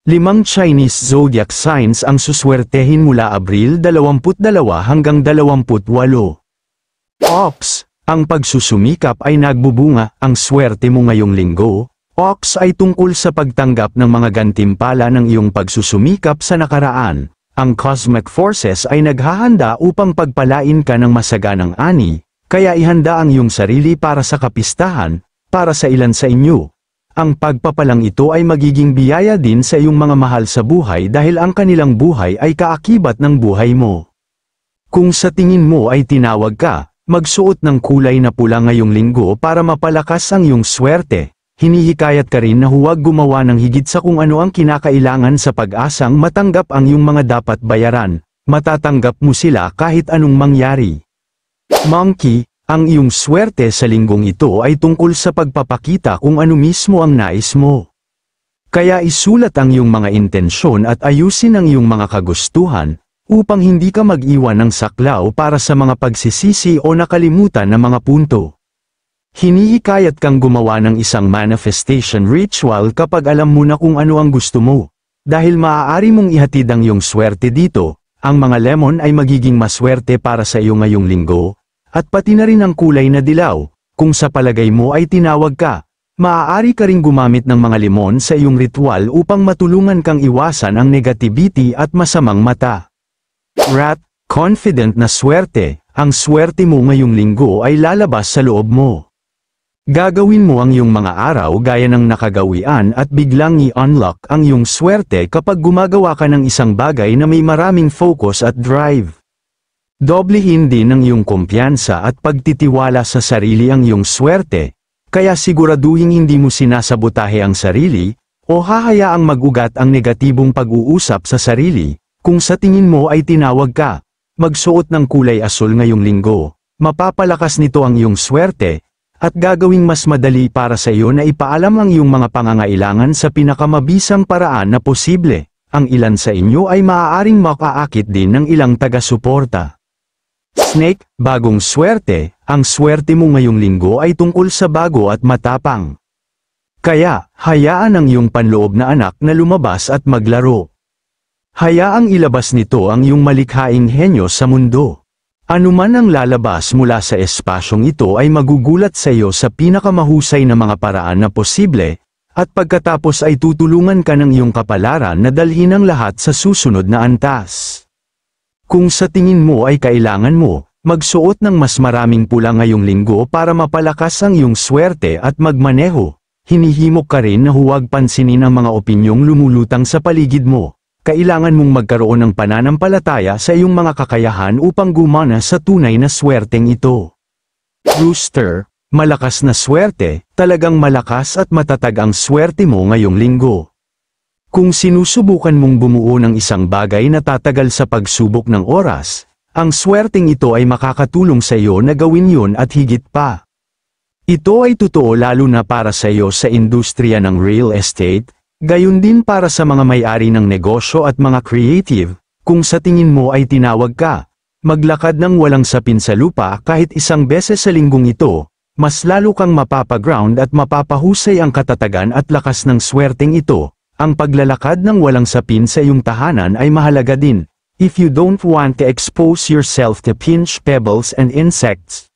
5 Chinese zodiac signs ang suswertehin mula Abril 22 hanggang 28. Ox, ang pagsusumikap ay nagbubunga. Ang swerte mo ngayong linggo, Ox, ay tungkol sa pagtanggap ng mga gantimpala ng iyong pagsusumikap sa nakaraan. Ang cosmic forces ay naghahanda upang pagpalain ka ng masaganang ani, kaya ihanda ang iyong sarili para sa kapistahan. Para sa ilan sa inyo, ang pagpapalang ito ay magiging biyaya din sa iyong mga mahal sa buhay dahil ang kanilang buhay ay kaakibat ng buhay mo. Kung sa tingin mo ay tinawag ka, magsuot ng kulay na pula ngayong linggo para mapalakas ang iyong swerte. Hinihikayat ka rin na huwag gumawa ng higit sa kung ano ang kinakailangan sa pag-asang matanggap ang iyong mga dapat bayaran. Matatanggap mo sila kahit anong mangyari. Monkey, ang iyong swerte sa linggong ito ay tungkol sa pagpapakita kung ano mismo ang nais mo. Kaya isulat ang iyong mga intensyon at ayusin ang iyong mga kagustuhan, upang hindi ka mag-iwan ng saklaw para sa mga pagsisisi o nakalimutan na mga punto. Hinihikayat kang gumawa ng isang manifestation ritual kapag alam mo na kung ano ang gusto mo. Dahil maaari mong ihatid ang iyong swerte dito, ang mga lemon ay magiging maswerte para sa iyo ngayong linggo, at pati na rin ang kulay na dilaw. Kung sa palagay mo ay tinawag ka, maaari ka ring gumamit ng mga limon sa iyong ritual upang matulungan kang iwasan ang negativity at masamang mata. Rat, confident na swerte, ang swerte mo ngayong linggo ay lalabas sa loob mo. Gagawin mo ang iyong mga araw gaya ng nakagawian at biglang i-unlock ang iyong swerte kapag gumagawa ka ng isang bagay na may maraming focus at drive. Doblehin din ang iyong kumpiyansa at pagtitiwala sa sarili ang iyong swerte, kaya siguraduhin hindi mo sinasabotahe ang sarili, o hahayaang mag-ugat ang negatibong pag-uusap sa sarili. Kung sa tingin mo ay tinawag ka, magsuot ng kulay asul ngayong linggo, mapapalakas nito ang iyong swerte, at gagawing mas madali para sa iyo na ipaalam ang iyong mga pangangailangan sa pinakamabisang paraan na posible. Ang ilan sa inyo ay maaaring makaakit din ng ilang taga-suporta. Snake, bagong swerte, ang swerte mo ngayong linggo ay tungkol sa bago at matapang. Kaya, hayaan ang iyong panloob na anak na lumabas at maglaro. Hayaang ilabas nito ang iyong malikhaing henyo sa mundo. Anuman ang lalabas mula sa espasyong ito ay magugulat sa iyo sa pinakamahusay na mga paraan na posible, at pagkatapos ay tutulungan ka ng iyong kapalaran na dalhin ang lahat sa susunod na antas. Kung sa tingin mo ay kailangan mo, magsuot ng mas maraming pula ngayong linggo para mapalakas ang iyong swerte at magmaneho. Hinihimok ka rin na huwag pansinin ang mga opinyong lumulutang sa paligid mo. Kailangan mong magkaroon ng pananampalataya sa iyong mga kakayahan upang gumana sa tunay na swerteng ito. Rooster, malakas na swerte, talagang malakas at matatag ang swerte mo ngayong linggo. Kung sinusubukan mong bumuo ng isang bagay na tatagal sa pagsubok ng oras, ang swerteng ito ay makakatulong sa iyo na gawin yun at higit pa. Ito ay totoo lalo na para sa iyo sa industriya ng real estate, gayon din para sa mga may-ari ng negosyo at mga creative. Kung sa tingin mo ay tinawag ka, maglakad ng walang sapin sa lupa kahit isang beses sa linggong ito, mas lalo kang mapapaground at mapapahusay ang katatagan at lakas ng swerteng ito. Ang paglalakad ng walang sapin sa iyong tahanan ay mahalaga din. If you don't want to expose yourself to pinch pebbles and insects,